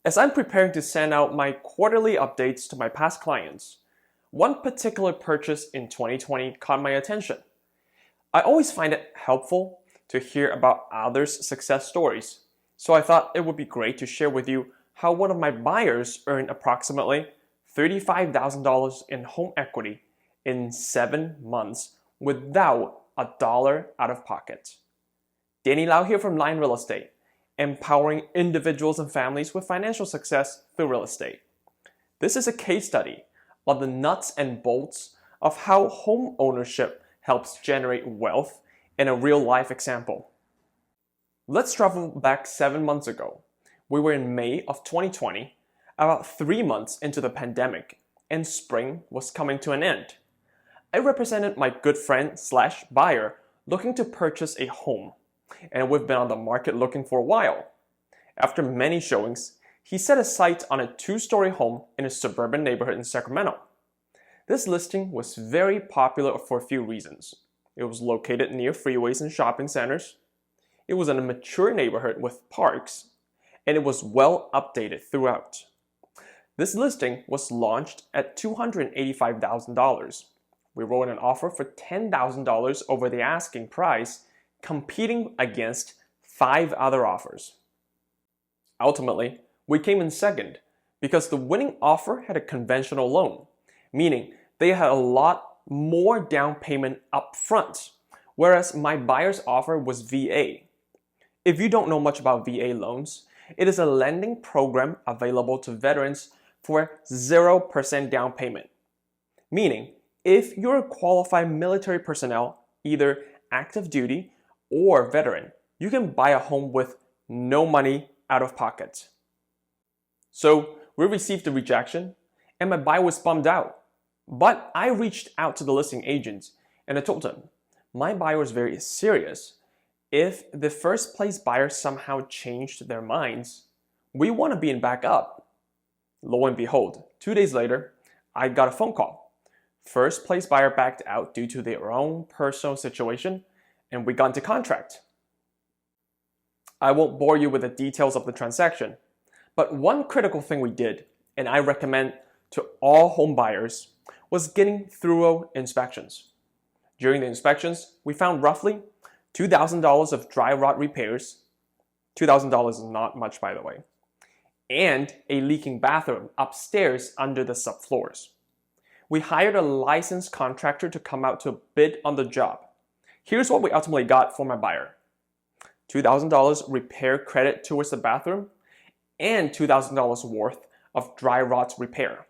As I'm preparing to send out my quarterly updates to my past clients, one particular purchase in 2020 caught my attention. I always find it helpful to hear about others' success stories, so I thought it would be great to share with you how one of my buyers earned approximately $35,000 in home equity in 7 months without a dollar out of pocket. Danny Lau here from Line Real Estate, empowering individuals and families with financial success through real estate. This is a case study on the nuts and bolts of how home ownership helps generate wealth in a real-life example. Let's travel back 7 months ago. We were in May of 2020, about 3 months into the pandemic, and spring was coming to an end. I represented my good friend / buyer looking to purchase a home, and we've been on the market looking for a while. After many showings, he set a sight on a 2-story home in a suburban neighborhood in Sacramento. This listing was very popular for a few reasons. It was located near freeways and shopping centers. It was in a mature neighborhood with parks, and it was well updated throughout. This listing was launched at $285,000. We wrote an offer for $10,000 over the asking price, competing against 5 other offers. Ultimately, we came in second because the winning offer had a conventional loan, meaning they had a lot more down payment up front, whereas my buyer's offer was VA. If you don't know much about VA loans, it is a lending program available to veterans for 0% down payment, meaning if you're a qualified military personnel, either active duty or veteran, you can buy a home with no money out of pocket. So we received a rejection and my buyer was bummed out. But I reached out to the listing agent and I told them, my buyer was very serious. If the first place buyer somehow changed their minds, we want to be in backup. Lo and behold, 2 days later, I got a phone call. First place buyer backed out due to their own personal situation, and we got into contract. I won't bore you with the details of the transaction, but one critical thing we did, and I recommend to all home buyers, was getting thorough inspections. During the inspections, we found roughly $2,000 of dry rot repairs. $2,000 is not much, by the way. And a leaking bathroom upstairs under the subfloors. We hired a licensed contractor to come out to bid on the job. Here's what we ultimately got for my buyer. $2,000 repair credit towards the bathroom and $2,000 worth of dry rot repair.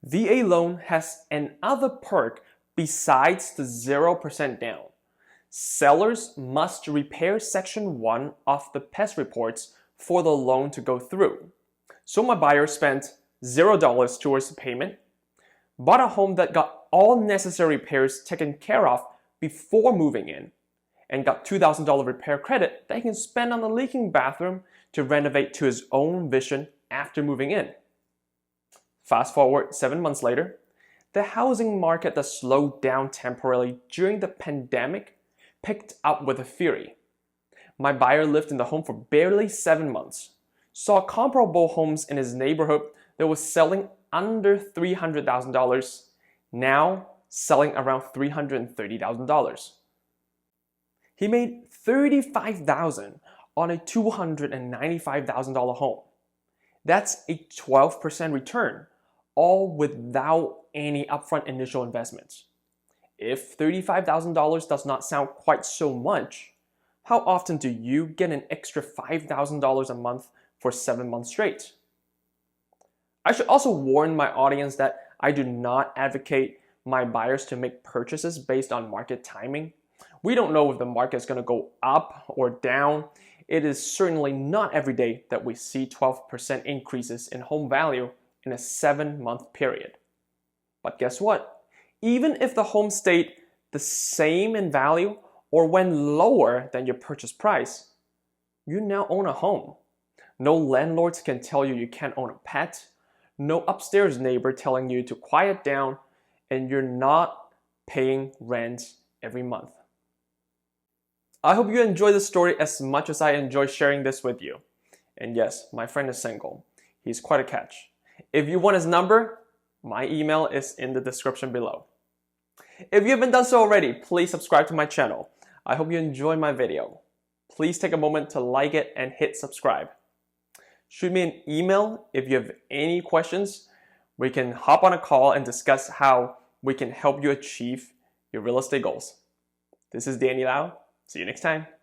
VA loan has another perk besides the 0% down. Sellers must repair Section 1 of the pest reports for the loan to go through. So my buyer spent $0 towards the payment, bought a home that got all necessary repairs taken care of before moving in, and got $2,000 repair credit that he can spend on the leaking bathroom to renovate to his own vision after moving in. Fast forward 7 months later, the housing market that slowed down temporarily during the pandemic picked up with a fury. My buyer lived in the home for barely 7 months, saw comparable homes in his neighborhood that was selling under $300,000, now selling around $330,000. He made $35,000 on a $295,000 home. That's a 12% return, all without any upfront initial investments. If $35,000 does not sound quite so much, how often do you get an extra $5,000 a month for 7 months straight? I should also warn my audience that I do not advocate my buyers to make purchases based on market timing. We don't know if the market is going to go up or down. It is certainly not every day that we see 12% increases in home value in a 7-month period. But guess what? Even if the home stayed the same in value or went lower than your purchase price, you now own a home. No landlords can tell you you can't own a pet. No upstairs neighbor telling you to quiet down, and you're not paying rent every month. I hope you enjoy this story as much as I enjoy sharing this with you. And yes, my friend is single. He's quite a catch. If you want his number, my email is in the description below. If you haven't done so already, please subscribe to my channel. I hope you enjoyed my video. Please take a moment to like it and hit subscribe. Shoot me an email if you have any questions. We can hop on a call and discuss how we can help you achieve your real estate goals. This is Danny Lau. See you next time.